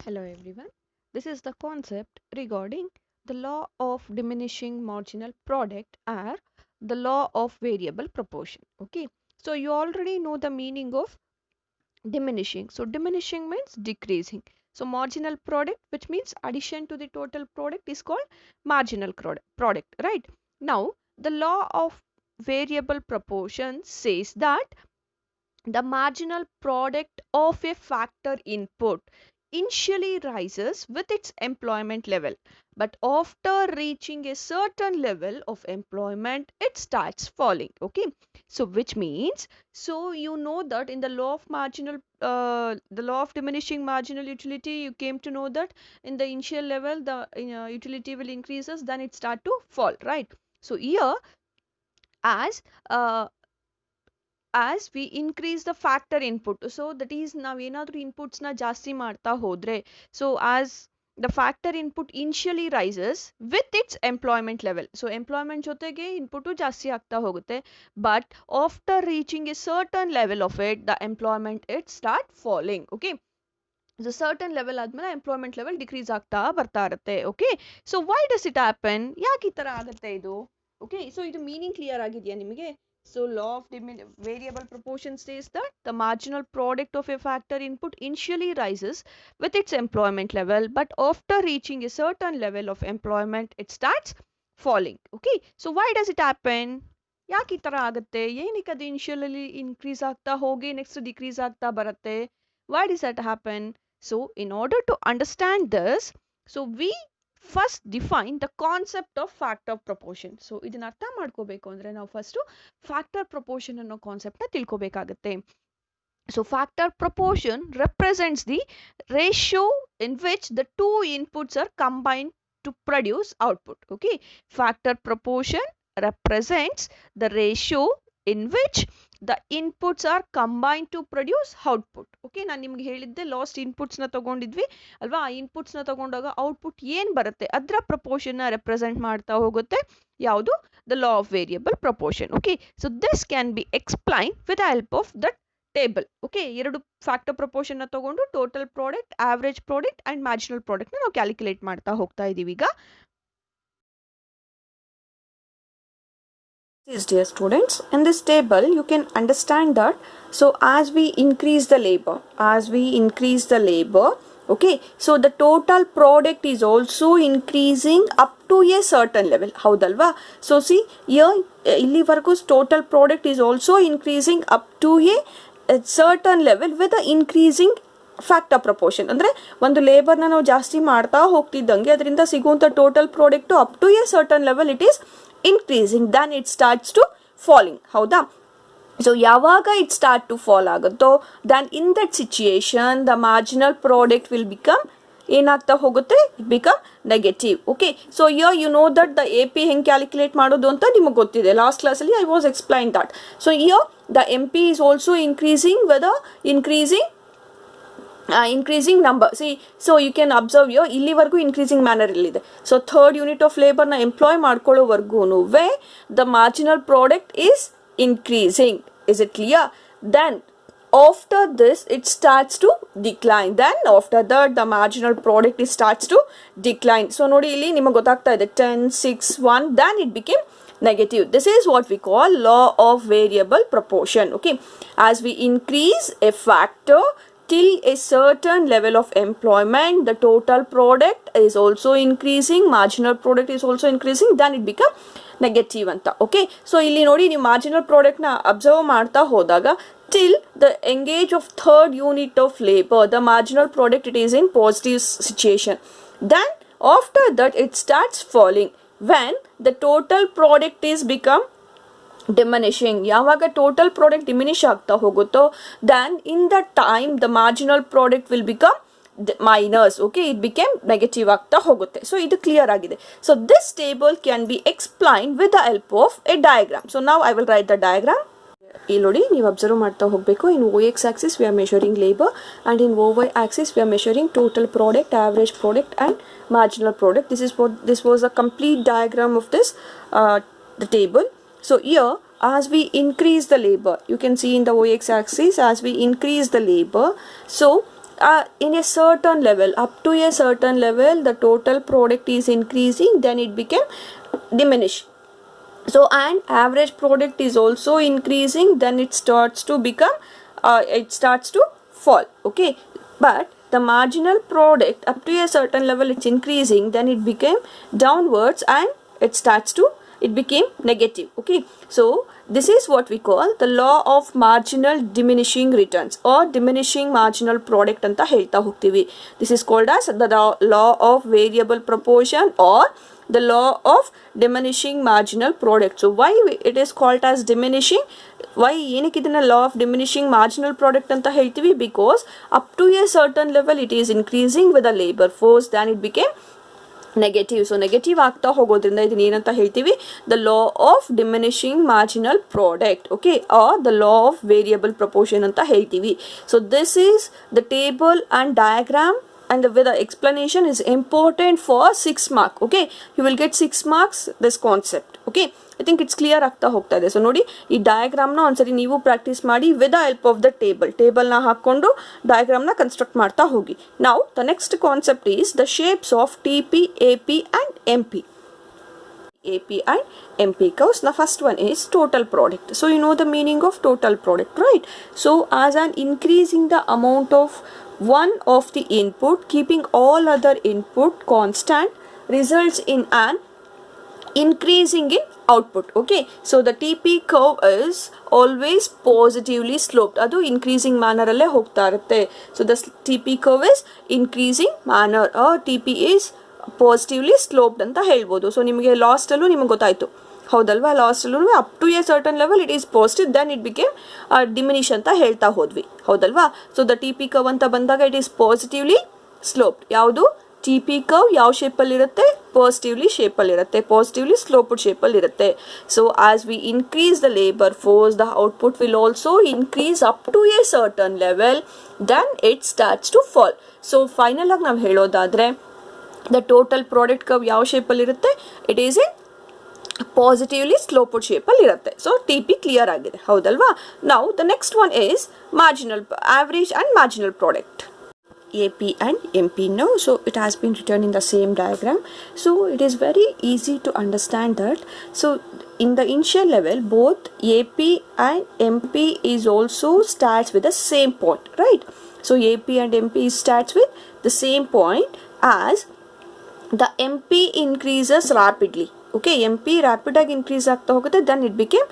Hello everyone. This is the concept regarding the law of diminishing marginal product or the law of variable proportion. Okay. So you already know the meaning of diminishing. So diminishing means decreasing. So marginal product, which means addition to the total product, is called marginal product, right? Now the law of variable proportion says that the marginal product of a factor input initially rises with its employment level, but after reaching a certain level of employment, it starts falling. Okay, so which means, so you know that in the law of the law of diminishing marginal utility, you came to know that in the initial level, the utility will increases, then it start to fall, right? So here, as uh, as we increase the factor input, so that is ನಾವೇನಾದ್ರೂ inputs ನ ಜಾಸ್ತಿ ಮಾಡ್ತಾ ಹೋದ್ರೆ, so as the factor input initially rises with its employment level, so employment ಜೊತೆಗೆ input ಜಾಸ್ತಿ ಆಗ್ತಾ ಹೋಗುತ್ತೆ, but after reaching a certain level of it, the employment it start falling. Okay, the certain level ಆದ್ಮೇಲೆ employment level decrease ಆಗ್ತಾ ಬರ್ತಾ ಇರುತ್ತೆ. Okay, so why does it happen? ಯಾಕೆ ಈ ತರ ಆಗುತ್ತೆ ಇದು? Okay, so ಇದು meaning clear ಆಗಿದೆಯಾ ನಿಮಗೆ? So law of variable proportion says that the marginal product of a factor input initially rises with its employment level, but after reaching a certain level of employment it starts falling. Okay, so why does it happen? ಯಾಕೆ ಈ ತರ ಆಗುತ್ತೆ? ಏನಕ್ಕೆ ಅದು initially increase ಆಗ್ತಾ ಹೋಗಿ next decrease ಆಗ್ತಾ ಬರುತ್ತೆ? Why does that happen? So in order to understand this, so we first define the concept of factor proportion. So ಇದನ್ನ ಅರ್ಥ ಮಾಡ್ಕೋಬೇಕು ಅಂದ್ರೆ ನಾವು ಫಸ್ಟ್ ಫ್ಯಾಕ್ಟರ್ ಪ್ರಪೋರ್ಷನ್ ಅನ್ನೋ ಕಾನ್ಸೆಪ್ಟ್ ನ ತಿಳ್ಕೋಬೇಕಾಗತ್ತೆ. So factor proportion represents the ratio in which the two inputs are combined to produce output. Okay, factor proportion represents the ratio in which the inputs are combined to produce output. Okay, ನಾನು ನಿಮ್ಗೆ ಹೇಳಿದ್ದೆ last inputs ನ ತಗೊಂಡಿದ್ವಿ ಅಲ್ವಾ? ಆ inputs ನ ತಗೊಂಡಾಗ output ಏನ್ ಬರುತ್ತೆ ಅದರ ಪ್ರಪೋರ್ಷನ್ ನ ರೆಪ್ರೆಸೆಂಟ್ ಮಾಡ್ತಾ ಹೋಗುತ್ತೆ ಯಾವುದು? The law of variable proportion. Okay, so this can be explain with the help of the table. Okay, ಎರಡು ಫ್ಯಾಕ್ಟರ್ ಪ್ರಪೋರ್ಷನ್ ನ ತಗೊಂಡು total product, average product and marginal product ನಾವು ಕ್ಯಾಲ್ಕುಲೇಟ್ ಮಾಡ್ತಾ ಹೋಗ್ತಾ ಇದೀವಿ ಈಗ. Yes, dear students, in this table you can understand that, so as we increase the labor, okay, so the total product is also increasing up to a certain level. Haudalva? So see here, illivargu total product is also increasing up to a certain level with the increasing factor proportion. ಅಂದರೆ ಒಂದು ಲೇಬರ್ನ ನಾವು ಜಾಸ್ತಿ ಮಾಡ್ತಾ ಹೋಗ್ತಿದ್ದಂಗೆ ಅದರಿಂದ ಸಿಗುವಂಥ total product up to a certain level it is increasing, then it starts to falling. ಹೌದಾ? ಸೊ ಯಾವಾಗ ಇಟ್ ಸ್ಟಾರ್ಟ್ ಟು ಫಾಲ್ ಆಗುತ್ತೋ then in that situation the marginal product will become ಏನಾಗ್ತಾ ಹೋಗುತ್ತೆ? It become negative. Okay, so yeah you know that the A P ಹೆಂಗೆ calculate ಮಾಡೋದು ಅಂತ ನಿಮಗೆ ಗೊತ್ತಿದೆ. ಲಾಸ್ಟ್ ಕ್ಲಾಸಲ್ಲಿ I was explain that. So here the M P is also increasing number. See, so you can observe here ಇಲ್ಲಿವರೆಗೂ increasing manner ಇಲ್ಲಿದೆ. So third unit of ಲೇಬರ್ನ employ ಮಾಡ್ಕೊಳ್ಳೋವರೆಗೂ the marginal product is increasing. Is it clear? Then after this it starts to decline. Then after that the marginal product starts to decline. So ನೋಡಿ ಇಲ್ಲಿ ನಿಮಗೆ ಗೊತ್ತಾಗ್ತಾ ಇದೆ 10, 6, 1, then it became negative. This is what we call law of variable proportion. Okay, as we increase a factor till a certain level of employment, the total product is also increasing, marginal product is also increasing, then it become negative anta. Okay, so ಇಲ್ಲಿ ನೋಡಿ ನೀವು marginal product ನ observe ಮಾಡ್ತಾ ಹೋದಾಗ till the engage of third unit of labor, the marginal product it is in positive situation. Then after that it starts falling when the total product is become diminishing. ಯಾವಾಗ total product diminish ಆಗ್ತಾ ಹೋಗುತ್ತೋ then in the time the marginal product will become minus. Okay, it became negative ಆಗ್ತಾ ಹೋಗುತ್ತೆ. So ಇದು clear ಆಗಿದೆ. So this table can be explain with the help of a diagram. So ನಾವು I will write the diagram. ಇಲ್ಲಿ ನೋಡಿ ನೀವು observe ಮಾಡ್ತಾ ಹೋಗಬೇಕು. In O X axis we are measuring labour and in O Y axis we are measuring total product, average product and marginal product. This was a complete diagram of this the table. So here, as we increase the labor, you can see in the OX axis, as we increase the labor, so in a certain level, up to a certain level, the total product is increasing, then it became diminished. So and average product is also increasing, then it starts to become it starts to fall. Okay, but the marginal product up to a certain level it's increasing, then it became downwards and it became negative. Okay, so this is what we call the law of marginal diminishing returns or diminishing marginal product anta ಹೇಳ್ತಾ ಹೋಗ್ತೀವಿ. This is called as the law of variable proportion or the law of diminishing marginal product. So why it is called as diminishing? Why ಏನಕ್ಕೆ ಇದನ್ನ law of diminishing marginal product ಅಂತ ಹೇಳ್ತೀವಿ? Because up to a certain level it is increasing with the labor force, then it became negative. So negative ಆಗ್ತಾ ಹೋಗೋದ್ರಿಂದ ಇದನ್ನ ಏನಂತ ಹೇಳ್ತೀವಿ? The law of diminishing marginal product, okay, or the law of variable proportion ಅಂತ ಹೇಳ್ತೀವಿ. So this is the table and diagram and with the explanation is important for 6 mark. Okay, you will get 6 marks this concept. Okay, I think it's clear ಆಗ್ತಾ ಹೋಗ್ತಾ ಇದೆ. So ನೋಡಿ ಈ ಡಯಾಗ್ರಾಮ್ನ ಒಂದ್ಸರಿ ನೀವು practice ಮಾಡಿ with the help of the ಟೇಬಲ್ನ ಹಾಕೊಂಡು ಡಯಾಗ್ರಾಮ್ನ ಕನ್ಸ್ಟ್ರಕ್ಟ್ ಮಾಡ್ತಾ ಹೋಗಿ. Now the next concept is the shapes of TP, AP and MP. AP and MP curves. The first one is total product. So you know the meaning of total product, right? So as an increasing the amount of one of the input, keeping all other input constant, results in an increasing in output. Okay, so the TP curve is always positively sloped. Adu increasing manner alle hogta irutte. So the TP curve is increasing manner or TP is positively sloped ಅಂತ ಹೇಳ್ಬೋದು. So ನಿಮಗೆ ಲಾಸ್ಟಲ್ಲೂ ನಿಮಗೆ ಗೊತ್ತಾಯಿತು ಹೌದಲ್ವಾ? ಲಾಸ್ಟಲ್ಲೂ up to a certain level it is positive, then it became diminish ಅಂತ ಹೇಳ್ತಾ ಹೋದ್ವಿ ಹೌದಲ್ವಾ? ಸೊ ದ TP ಕರ್ವ್ ಅಂತ ಬಂದಾಗ ಇಟ್ ಈಸ್ ಪಾಸಿಟಿವ್ಲಿ ಸ್ಲೋಪ್ಡ್. ಯಾವುದು TP ಕರ್ವ್ ಯಾವ ಶೇಪಲ್ಲಿರುತ್ತೆ? ಪಾಸಿಟಿವ್ಲಿ ಶೇಪಲ್ಲಿರುತ್ತೆ, ಪಾಸಿಟಿವ್ಲಿ ಸ್ಲೋಪ್ಡ್ ಶೇಪಲ್ಲಿರುತ್ತೆ. So as we increase the labour force, the output will also increase up to a certain level, then it starts to fall. So final ಆಗಿ ನಾವು ಹೇಳೋದಾದರೆ the total product curve ಯಾವ ಶೇಪಲ್ಲಿರುತ್ತೆ? It is in positively sloped ಶೇಪಲ್ಲಿ ಇರುತ್ತೆ. So TP clear ಆಗಿದೆ ಹೌದಲ್ವಾ? Now the next one is marginal average and marginal product. AP and MP now. So it has been written in the same diagram. So it is very easy to understand that. So in the initial level, both AP and MP is also starts with the same point, right? So AP and MP starts with the same point as the MP increases rapidly. Okay, MP rapid ಆಗಿ increase ಆಗ್ತಾ ಹೋಗುತ್ತೆ, then it became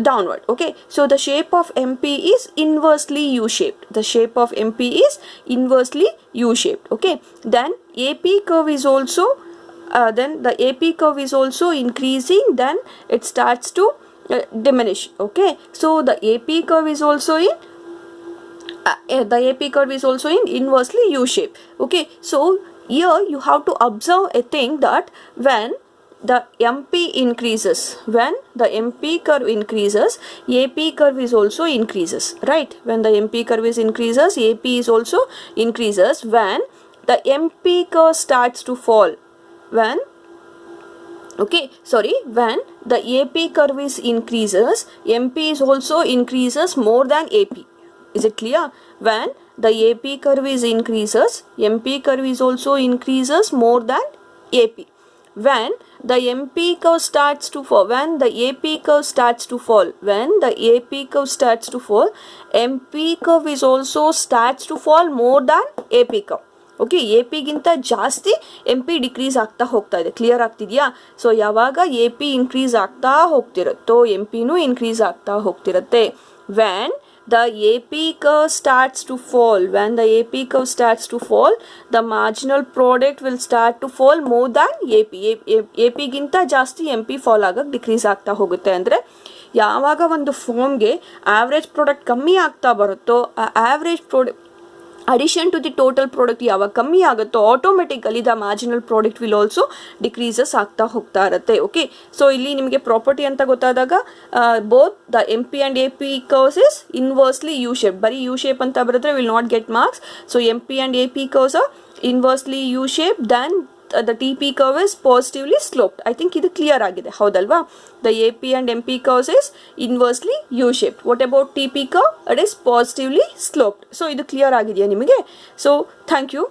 downward. Okay, so the shape of MP is inversely U-shaped. The shape of MP is inversely U-shaped. Okay, then AP curve is also then the AP curve is also increasing, then it starts to diminish. Okay, so the AP curve is also in inversely U-shape. Okay, so here you have to observe a thing that when the MP increases, when the MP curve increases, AP curve is also increases, right? When the MP curve is increases, AP is also increases. When the MP curve starts to fall, when the AP curve is increases, MP is also increases more than AP. Is it clear? When the AP curve is increases, MP curve is also increases more than AP. When the MP curve starts to fall, when the AP curve starts to fall, MP curve is also starts to fall more than AP curve. Okay, AP ಗಿಂತ ಜಾಸ್ತಿ MP decrease ಆಗ್ತಾ ಹೋಗ್ತಾ ಇದೆ. Clear ಆಗ್ತಿದೆಯಾ? So ಯಾವಾಗ AP increase ಆಗ್ತಾ ಹೋಗ್ತಿರುತ್ತೋ MPನೂ increase ಆಗ್ತಾ ಹೋಗ್ತಿರುತ್ತೆ. When the AP curve starts to fall, the marginal product will start to fall more than AP. AP ಗಿಂತ ಜಾಸ್ತಿ MP ಫಾಲ್ ಆಗಕ್ಕೆ ಡಿಕ್ರೀಸ್ ಆಗ್ತಾ ಹೋಗುತ್ತೆ. ಅಂದರೆ ಯಾವಾಗ ಒಂದು ಫಾರ್ಮ್ಗೆ ಆವ್ರೇಜ್ ಪ್ರಾಡಕ್ಟ್ ಕಮ್ಮಿ ಆಗ್ತಾ ಬರುತ್ತೋ, ಆ average product addition to the total product ಯಾವಾಗ ಕಮ್ಮಿ ಆಗುತ್ತೋ automatically the marginal product will also decreases ಆಗ್ತಾ ಹೋಗ್ತಾ ಇರುತ್ತೆ. ಓಕೆ, ಸೊ ಇಲ್ಲಿ ನಿಮಗೆ ಪ್ರಾಪರ್ಟಿ ಅಂತ ಗೊತ್ತಾದಾಗ both the MP and AP curves is inversely U shape. ಬರೀ ಯು ಶೇಪ್ ಅಂತ ಬರೆದ್ರೆ will not get marks. So MP and AP curves are inversely U shape, then the TP curve is positively sloped. I think ಇದು clear ಆಗಿದೆ ಹೌದಲ್ವಾ. The AP and MP curves is inversely U-shaped. What about TP curve? It is positively sloped. So ಇದು clear ಆಗಿದೆಯಾ ನಿಮಗೆ? So thank you.